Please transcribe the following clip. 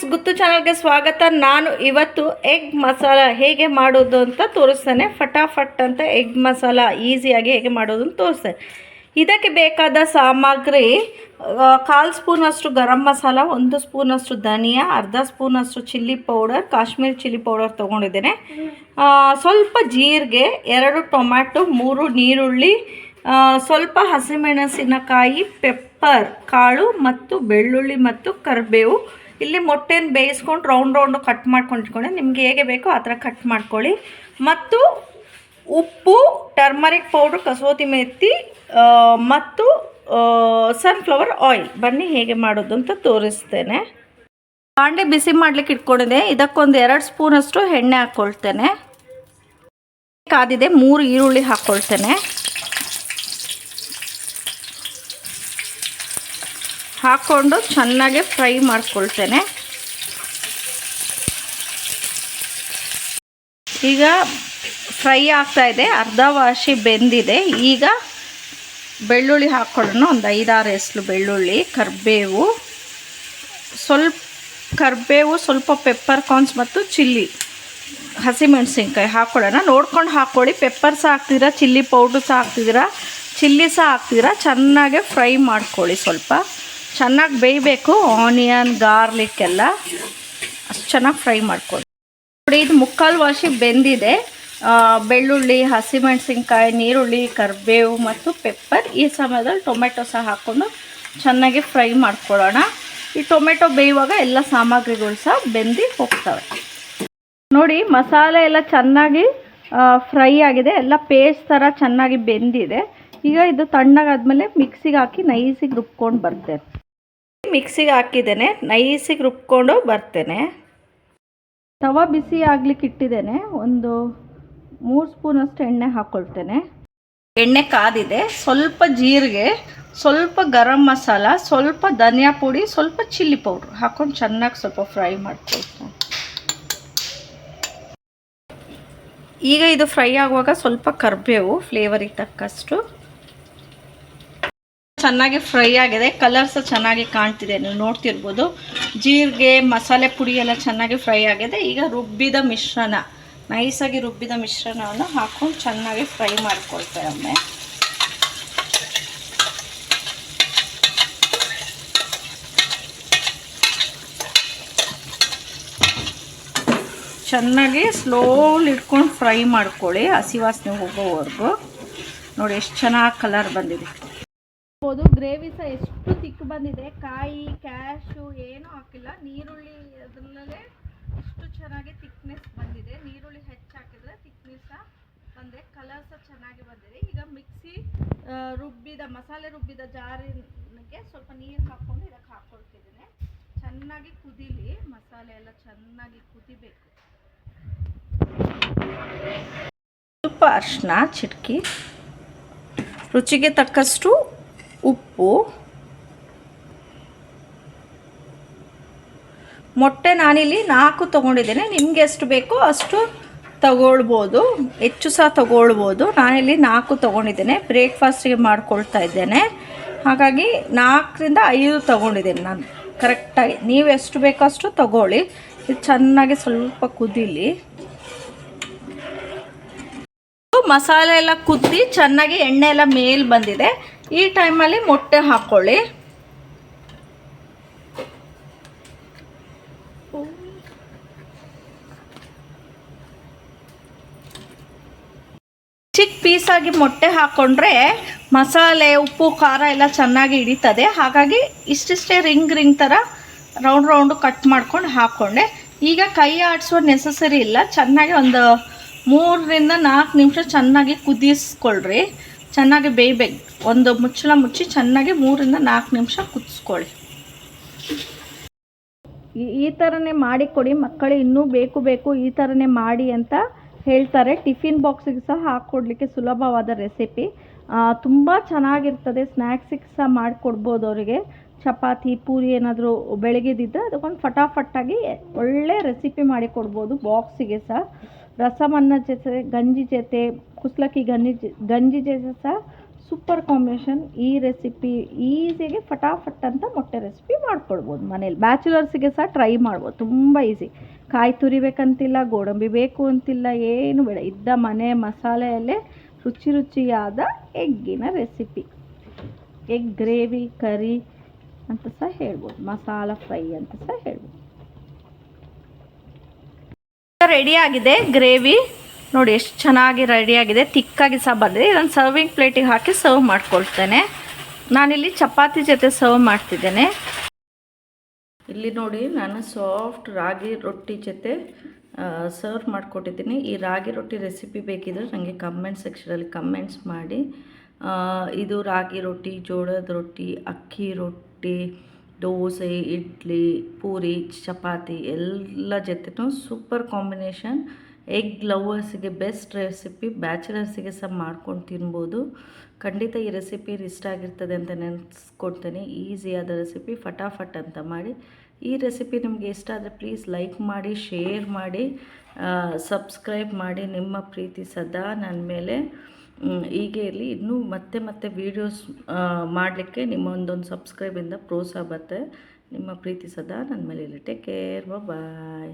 Friends, ಗುತ್ತು ಚಾನಲ್ಗೆ ಸ್ವಾಗತ. ನಾನು ಇವತ್ತು ಎಗ್ ಮಸಾಲ ಹೇಗೆ ಮಾಡೋದು ಅಂತ ತೋರಿಸ್ತೇನೆ. ಫಟಾಫಟ್ ಅಂತ ಎಗ್ ಮಸಾಲ ಈಸಿಯಾಗಿ ಹೇಗೆ ಮಾಡೋದು ಅಂತ ತೋರಿಸ್ತೇನೆ. ಇದಕ್ಕೆ ಬೇಕಾದ ಸಾಮಗ್ರಿ 1/4 ಸ್ಪೂನಷ್ಟು ಗರಂ ಮಸಾಲ, 1 ಸ್ಪೂನಷ್ಟು ಧನಿಯಾ, ಅರ್ಧ ಸ್ಪೂನಷ್ಟು chilli powder, Kashmiri chilli powder ತೊಗೊಂಡಿದ್ದೇನೆ. ಸ್ವಲ್ಪ ಜೀರಿಗೆ, 2 ಟೊಮ್ಯಾಟೊ, 3 ನೀರುಳ್ಳಿ, ಸ್ವಲ್ಪ ಹಸಿಮೆಣಸಿನಕಾಯಿ, ಪೆಪ್ಪರ್ ಕಾಳು ಮತ್ತು ಬೆಳ್ಳುಳ್ಳಿ ಮತ್ತು ಕರಿಬೇವು. ಇಲ್ಲಿ ಮೊಟ್ಟೆನ ಬೇಯಿಸ್ಕೊಂಡು ರೌಂಡ್ ಕಟ್ ಮಾಡ್ಕೊಂಡಿಟ್ಕೊಂಡೆ. ನಿಮಗೆ ಹೇಗೆ ಬೇಕೋ ಆ ಥರ ಕಟ್ ಮಾಡ್ಕೊಳ್ಳಿ. ಮತ್ತು ಉಪ್ಪು, ಟರ್ಮರಿಕ್ ಪೌಡ್ರ್, ಕಸೂತಿ ಮೆಥಿ ಮತ್ತು ಸನ್ಫ್ಲವರ್ ಆಯಿಲ್. ಬನ್ನಿ ಹೇಗೆ ಮಾಡೋದು ಅಂತ ತೋರಿಸ್ತೇನೆ. ಬಾಂಡೆ ಬಿಸಿ ಮಾಡಲಿಕ್ಕೆ ಇಟ್ಕೊಂಡಿದ್ದೆ. ಇದಕ್ಕೊಂದು 2 ಸ್ಪೂನಷ್ಟು ಎಣ್ಣೆ ಹಾಕ್ಕೊಳ್ತೇನೆ. ಕಾದಿದೆ. 3 ಈರುಳ್ಳಿ ಹಾಕ್ಕೊಳ್ತೇನೆ. ಹಾಕ್ಕೊಂಡು ಚೆನ್ನಾಗಿ ಫ್ರೈ ಮಾಡ್ಕೊಳ್ತೇನೆ. ಈಗ ಫ್ರೈ ಆಗ್ತಾ ಇದೆ, ಅರ್ಧ ವಾಸಿ ಬೆಂದಿದೆ. ಈಗ ಬೆಳ್ಳುಳ್ಳಿ ಹಾಕ್ಕೊಳ್ಳೋಣ. ಒಂದು 5-6 ಎಸಳು ಬೆಳ್ಳುಳ್ಳಿ, ಕರಿಬೇವು, ಸ್ವಲ್ಪ ಪೆಪ್ಪರ್ ಕಾರ್ನ್ಸ್ ಮತ್ತು ಚಿಲ್ಲಿ, ಹಸಿಮೆಣಸಿನ್ಕಾಯಿ ಹಾಕ್ಕೊಳ್ಳೋಣ. ನೋಡ್ಕೊಂಡು ಹಾಕ್ಕೊಳ್ಳಿ. ಪೆಪ್ಪರ್ ಸಹ ಹಾಕ್ತಿದ್ದೀರಾ, ಚಿಲ್ಲಿ ಪೌಡ್ರ್ ಸಹ ಹಾಕ್ತಿದ್ದೀರಾ, ಚಿಲ್ಲಿ ಸಹ ಹಾಕ್ತಿದ್ದೀರಾ. ಚೆನ್ನಾಗಿ ಫ್ರೈ ಮಾಡ್ಕೊಳ್ಳಿ. ಸ್ವಲ್ಪ ಚೆನ್ನಾಗಿ ಬೇಯಬೇಕು. ಆನಿಯನ್, ಗಾರ್ಲಿಕ್ ಎಲ್ಲ ಅಷ್ಟು ಚೆನ್ನಾಗಿ ಫ್ರೈ ಮಾಡ್ಕೊಳ್ಳಿ. ನೋಡಿ, ಇದು 3/4 ವಾಸಿ ಬೆಂದಿದೆ. ಬೆಳ್ಳುಳ್ಳಿ, ಹಸಿಮೆಣಸಿನ್ಕಾಯಿ, ನೀರುಳ್ಳಿ, ಕರಿಬೇವು ಮತ್ತು ಪೆಪ್ಪರ್. ಈ ಸಮಯದಲ್ಲಿ ಟೊಮೆಟೊ ಸಹ ಹಾಕ್ಕೊಂಡು ಚೆನ್ನಾಗಿ ಫ್ರೈ ಮಾಡ್ಕೊಳ್ಳೋಣ. ಈ ಟೊಮೆಟೊ ಬೇಯುವಾಗ ಎಲ್ಲ ಸಾಮಗ್ರಿಗಳು ಸಹ ಬೆಂದು ಹೋಗ್ತವೆ. ನೋಡಿ, ಮಸಾಲೆ ಎಲ್ಲ ಚೆನ್ನಾಗಿ ಫ್ರೈ ಆಗಿದೆ. ಎಲ್ಲ ಪೇಸ್ಟ್ ಥರ ಚೆನ್ನಾಗಿ ಬೆಂದಿದೆ. ಈಗ ಇದು ತಣ್ಣಗಾದ್ಮೇಲೆ ಮಿಕ್ಸಿಗೆ ಹಾಕಿ ನೈಸಿಗೆ ರುಬ್ಕೊಂಡು ಬರ್ತೇನೆ. ಮಿಕ್ಸಿಗೆ ಹಾಕಿದ್ದೇನೆ, ನೈಸಿಗೆ ರುಬ್ಕೊಂಡು ಬರ್ತೇನೆ. ತವಾ ಬಿಸಿ ಆಗ್ಲಿಕ್ಕೆ ಇಟ್ಟಿದ್ದೇನೆ. ಒಂದು 3 ಸ್ಪೂನಷ್ಟು ಎಣ್ಣೆ ಹಾಕ್ಕೊಳ್ತೇನೆ. ಎಣ್ಣೆ ಕಾದಿದೆ. ಸ್ವಲ್ಪ ಜೀರಿಗೆ, ಸ್ವಲ್ಪ ಗರಂ ಮಸಾಲ, ಸ್ವಲ್ಪ ಧನಿಯಾ ಪುಡಿ, ಸ್ವಲ್ಪ ಚಿಲ್ಲಿ ಪೌಡ್ರ್ ಹಾಕ್ಕೊಂಡು ಚೆನ್ನಾಗಿ ಸ್ವಲ್ಪ ಫ್ರೈ ಮಾಡ್ಕೊಳ್ತೇನೆ. ಈಗ ಇದು ಫ್ರೈ ಆಗುವಾಗ ಸ್ವಲ್ಪ ಕರಿಬೇವು, ಫ್ಲೇವರಿಗೆ ತಕ್ಕಷ್ಟು. ಚೆನ್ನಾಗಿ ಫ್ರೈ ಆಗಿದೆ. ಕಲರ್ ಸಹ ಚೆನ್ನಾಗಿ ಕಾಣ್ತಿದೆ, ನೀವು ನೋಡ್ತಿರ್ಬೋದು. ಜೀರಿಗೆ, ಮಸಾಲೆ ಪುಡಿ ಎಲ್ಲ ಚೆನ್ನಾಗಿ ಫ್ರೈ ಆಗಿದೆ. ಈಗ ರುಬ್ಬಿದ ಮಿಶ್ರಣ, ನೈಸಾಗಿ ರುಬ್ಬಿದ ಮಿಶ್ರಣವನ್ನು ಹಾಕ್ಕೊಂಡು ಚೆನ್ನಾಗಿ ಫ್ರೈ ಮಾಡ್ಕೊಳ್ತೇವೆ. ಒಮ್ಮೆ ಚೆನ್ನಾಗಿ ಸ್ಲೋಲಿ ಇಟ್ಕೊಂಡು ಫ್ರೈ ಮಾಡ್ಕೊಳ್ಳಿ, ಹಸಿ ವಾಸನೆ ಹೋಗೋವರೆಗೂ. ನೋಡಿ ಎಷ್ಟು ಚೆನ್ನಾಗಿ ಕಲರ್ ಬಂದಿದೆ. ಗ್ರೇವಿ ಸಹ ಎಷ್ಟು ತಿಕ್ ಬಂದಿದೆ. ಕಾಯಿ, ಕ್ಯಾಶು ಏನೂ ಹಾಕಿಲ್ಲ. ನೀರುಳ್ಳಿ ಅದರಲ್ಲೇ ಎಷ್ಟು ಚೆನ್ನಾಗಿ ತಿಕ್ನೆಸ್ ಬಂದಿದೆ. ನೀರುಳ್ಳಿ ಹೆಚ್ಚು ಹಾಕಿದ್ರೆ ತಿಕ್ನೆಸ್ ಸಹ ಬಂದಿದೆ. ಕಲರ್ ಸಹ ಚೆನ್ನಾಗಿ ಬಂದಿದೆ. ಈಗ ಮಿಕ್ಸಿ ಮಸಾಲೆ ರುಬ್ಬಿದ ಜಾರಿಗೆ ಸ್ವಲ್ಪ ನೀರು ಹಾಕ್ಕೊಂಡು ಇದಕ್ಕೆ ಹಾಕ್ಕೊಳ್ತಿದ್ದೇನೆ. ಚೆನ್ನಾಗಿ ಕುದೀಲಿ. ಮಸಾಲೆ ಎಲ್ಲ ಚೆನ್ನಾಗಿ ಕುದಿಬೇಕು. ಸ್ವಲ್ಪ ಅರಿಶಿನ ಚಿಟಕಿ, ರುಚಿಗೆ ತಕ್ಕಷ್ಟು ಉಪ್ಪು, ಮೊಟ್ಟೆ ನಾನಿಲ್ಲಿ 4 ತೊಗೊಂಡಿದ್ದೇನೆ. ನಿಮಗೆ ಎಷ್ಟು ಬೇಕೋ ಅಷ್ಟು ತಗೊಳ್ಬೋದು, ಹೆಚ್ಚು ಸಹ ತಗೊಳ್ಬೋದು. ನಾನಿಲ್ಲಿ 4 ತೊಗೊಂಡಿದ್ದೇನೆ. ಬ್ರೇಕ್ಫಾಸ್ಟಿಗೆ ಮಾಡ್ಕೊಳ್ತಾ ಇದ್ದೇನೆ. ಹಾಗಾಗಿ 4ರಿಂದ 5 ತೊಗೊಂಡಿದ್ದೇನೆ ನಾನು ಕರೆಕ್ಟಾಗಿ. ನೀವು ಎಷ್ಟು ಬೇಕೋ ಅಷ್ಟು ತಗೊಳ್ಳಿ. ಇದು ಚೆನ್ನಾಗಿ ಸ್ವಲ್ಪ ಕುದೀಲಿ. ಮಸಾಲೆ ಎಲ್ಲ ಕುದ್ದಿ ಚೆನ್ನಾಗಿ ಎಣ್ಣೆ ಎಲ್ಲ ಮೇಲೆ ಬಂದಿದೆ. ಈ ಟೈಮಲ್ಲಿ ಮೊಟ್ಟೆ ಹಾಕ್ಕೊಳ್ಳಿ. ಚಿಕ್ಕ ಪೀಸಾಗಿ ಮೊಟ್ಟೆ ಹಾಕ್ಕೊಂಡ್ರೆ ಮಸಾಲೆ, ಉಪ್ಪು, ಖಾರ ಎಲ್ಲ ಚೆನ್ನಾಗಿ ಹಿಡಿತದೆ. ಹಾಗಾಗಿ ಇಷ್ಟಿಷ್ಟೇ ರಿಂಗ್ ಥರ ರೌಂಡ್ ಕಟ್ ಮಾಡ್ಕೊಂಡು ಹಾಕ್ಕೊಂಡೆ. ಈಗ ಕೈ ಆಡಿಸುವ ನೆಸಸರಿ ಇಲ್ಲ. ಚೆನ್ನಾಗಿ ಒಂದು 3ರಿಂದ 4 ನಿಮಿಷ ಚೆನ್ನಾಗಿ ಕುದಿಸ್ಕೊಳ್ರಿ. ಚೆನ್ನಾಗಿ ಬೇಯಬೇಕು. ಒಂದು ಮುಚ್ಚಳ ಮುಚ್ಚಿ ಚೆನ್ನಾಗಿ 3ರಿಂದ 4 ನಿಮಿಷ ಕುದಿಸ್ಕೊಳ್ಳಿ. ಈ ಥರನೇ ಮಾಡಿಕೊಡಿ. ಮಕ್ಕಳು ಇನ್ನೂ ಬೇಕು ಈ ಥರನೇ ಮಾಡಿ ಅಂತ ಹೇಳ್ತಾರೆ. ಟಿಫಿನ್ ಬಾಕ್ಸಿಗೆ ಸಹ ಹಾಕ್ಕೊಡ್ಲಿಕ್ಕೆ ಸುಲಭವಾದ ರೆಸಿಪಿ. ತುಂಬ ಚೆನ್ನಾಗಿರ್ತದೆ. ಸ್ನ್ಯಾಕ್ಸಿಗೆ ಸಹ ಮಾಡಿಕೊಡ್ಬೋದು ಅವರಿಗೆ. ಚಪಾತಿ, ಪೂರಿ ಏನಾದರೂ ಬೆಳಗ್ಗೆದಿದ್ದರೆ ಅದಕ್ಕೊಂದು ಫಟಾಫಟ್ಟಾಗಿ ಒಳ್ಳೆ ರೆಸಿಪಿ ಮಾಡಿಕೊಡ್ಬೋದು ಬಾಕ್ಸಿಗೆ ಸಹ. ರಸಮನ್ನ ಜೊತೆ, ಗಂಜಿ ಜೊತೆ, ಕುಸ್ಲಕ್ಕಿ ಗಂಜಿ ಜೊತೆ ಸಹ ಸೂಪರ್ ಕಾಂಬಿನೇಷನ್. ಈ ರೆಸಿಪಿ ಈಸಿಗೆ ಫಟಾಫಟ್ ಅಂತ ಮೊಟ್ಟೆ ರೆಸಿಪಿ ಮಾಡ್ಕೊಳ್ಬೋದು ಮನೇಲಿ. ಬ್ಯಾಚುಲರ್ಸಿಗೆ ಸಹ ಟ್ರೈ ಮಾಡ್ಬೋದು, ತುಂಬ ಈಸಿ. ಕಾಯಿ ತುರಿಬೇಕಂತಿಲ್ಲ, ಗೋಡಂಬಿ ಬೇಕು ಅಂತಿಲ್ಲ, ಏನು ಬೇಡ. ಇದ್ದ ಮನೆ ಮಸಾಲೆಯಲ್ಲೇ ರುಚಿ ರುಚಿಯಾದ ಎಗ್ಗಿನ ರೆಸಿಪಿ. ಎಗ್ ಗ್ರೇವಿ ಕರಿ ಅಂತ ಸಹ ಹೇಳ್ಬೋದು, ಮಸಾಲ ಫ್ರೈ ಅಂತ ಸಹ ಹೇಳ್ಬೋದು. ರೆಡಿಯಾಗಿದೆ ಗ್ರೇವಿ ನೋಡಿ, ಎಷ್ಟು ಚೆನ್ನಾಗಿ ರೆಡಿಯಾಗಿದೆ. ತಿಕ್ಕಾಗಿ ಸಹ ಬಂದಿದೆ. ಇದನ್ನು ಸರ್ವಿಂಗ್ ಪ್ಲೇಟಿಗೆ ಹಾಕಿ ಸರ್ವ್ ಮಾಡ್ಕೊಳ್ತೇನೆ. ನಾನಿಲ್ಲಿ ಚಪಾತಿ ಜೊತೆ ಸರ್ವ್ ಮಾಡ್ತಿದ್ದೇನೆ. ಇಲ್ಲಿ ನೋಡಿ, ನಾನು ಸಾಫ್ಟ್ ರಾಗಿ ರೊಟ್ಟಿ ಜೊತೆ ಸರ್ವ್ ಮಾಡಿಕೊಟ್ಟಿದ್ದೀನಿ. ಈ ರಾಗಿ ರೊಟ್ಟಿ ರೆಸಿಪಿ ಬೇಕಿದ್ರೆ ನನಗೆ ಕಮೆಂಟ್ ಸೆಕ್ಷನಲ್ಲಿ ಕಮೆಂಟ್ಸ್ ಮಾಡಿ. ಇದು ರಾಗಿ ರೊಟ್ಟಿ, ಜೋಳದ ರೊಟ್ಟಿ, ಅಕ್ಕಿ ರೊಟ್ಟಿ, ದೋಸೆ, ಇಡ್ಲಿ, ಪೂರಿ, ಚಪಾತಿ ಎಲ್ಲ ಜೊತೆನೂ ಸೂಪರ್ ಕಾಂಬಿನೇಷನ್. ಎಗ್ ಲವರ್ಸಿಗೆ ಬೆಸ್ಟ್ ರೆಸಿಪಿ. ಬ್ಯಾಚುಲರ್ಸಿಗೆ ಸಹ ಮಾಡ್ಕೊಂಡು ತಿನ್ಬೋದು. ಖಂಡಿತ ಈ ರೆಸಿಪಿ ಇಷ್ಟ ಆಗಿರ್ತದೆ ಅಂತ ನೆನೆಸ್ಕೊಡ್ತೇನೆ. ಈಸಿಯಾದ ರೆಸಿಪಿ, ಫಟಾಫಟ್ ಅಂತ ಮಾಡಿ. ಈ ರೆಸಿಪಿ ನಿಮಗೆ ಇಷ್ಟ ಆದರೆ ಪ್ಲೀಸ್ ಲೈಕ್ ಮಾಡಿ, ಶೇರ್ ಮಾಡಿ, ಸಬ್ಸ್ಕ್ರೈಬ್ ಮಾಡಿ. ನಿಮ್ಮ ಪ್ರೀತಿ ಸದಾ ನನ್ನ ಮೇಲೆ ಹೀಗೆ ಇರಲಿ. ಇನ್ನೂ ಮತ್ತೆ ವೀಡಿಯೋಸ್ ಮಾಡಲಿಕ್ಕೆ ನಿಮ್ಮ ಒಂದೊಂದು ಸಬ್ಸ್ಕ್ರೈಬಿಂದ ಪ್ರೋತ್ಸಾಹ ಬರುತ್ತೆ. ನಿಮ್ಮ ಪ್ರೀತಿ ಸದಾ ನನ್ನ ಮೇಲೆ ಇರಲಿ. ಟೇಕ್ ಕೇರ್, ಬಾಯ್.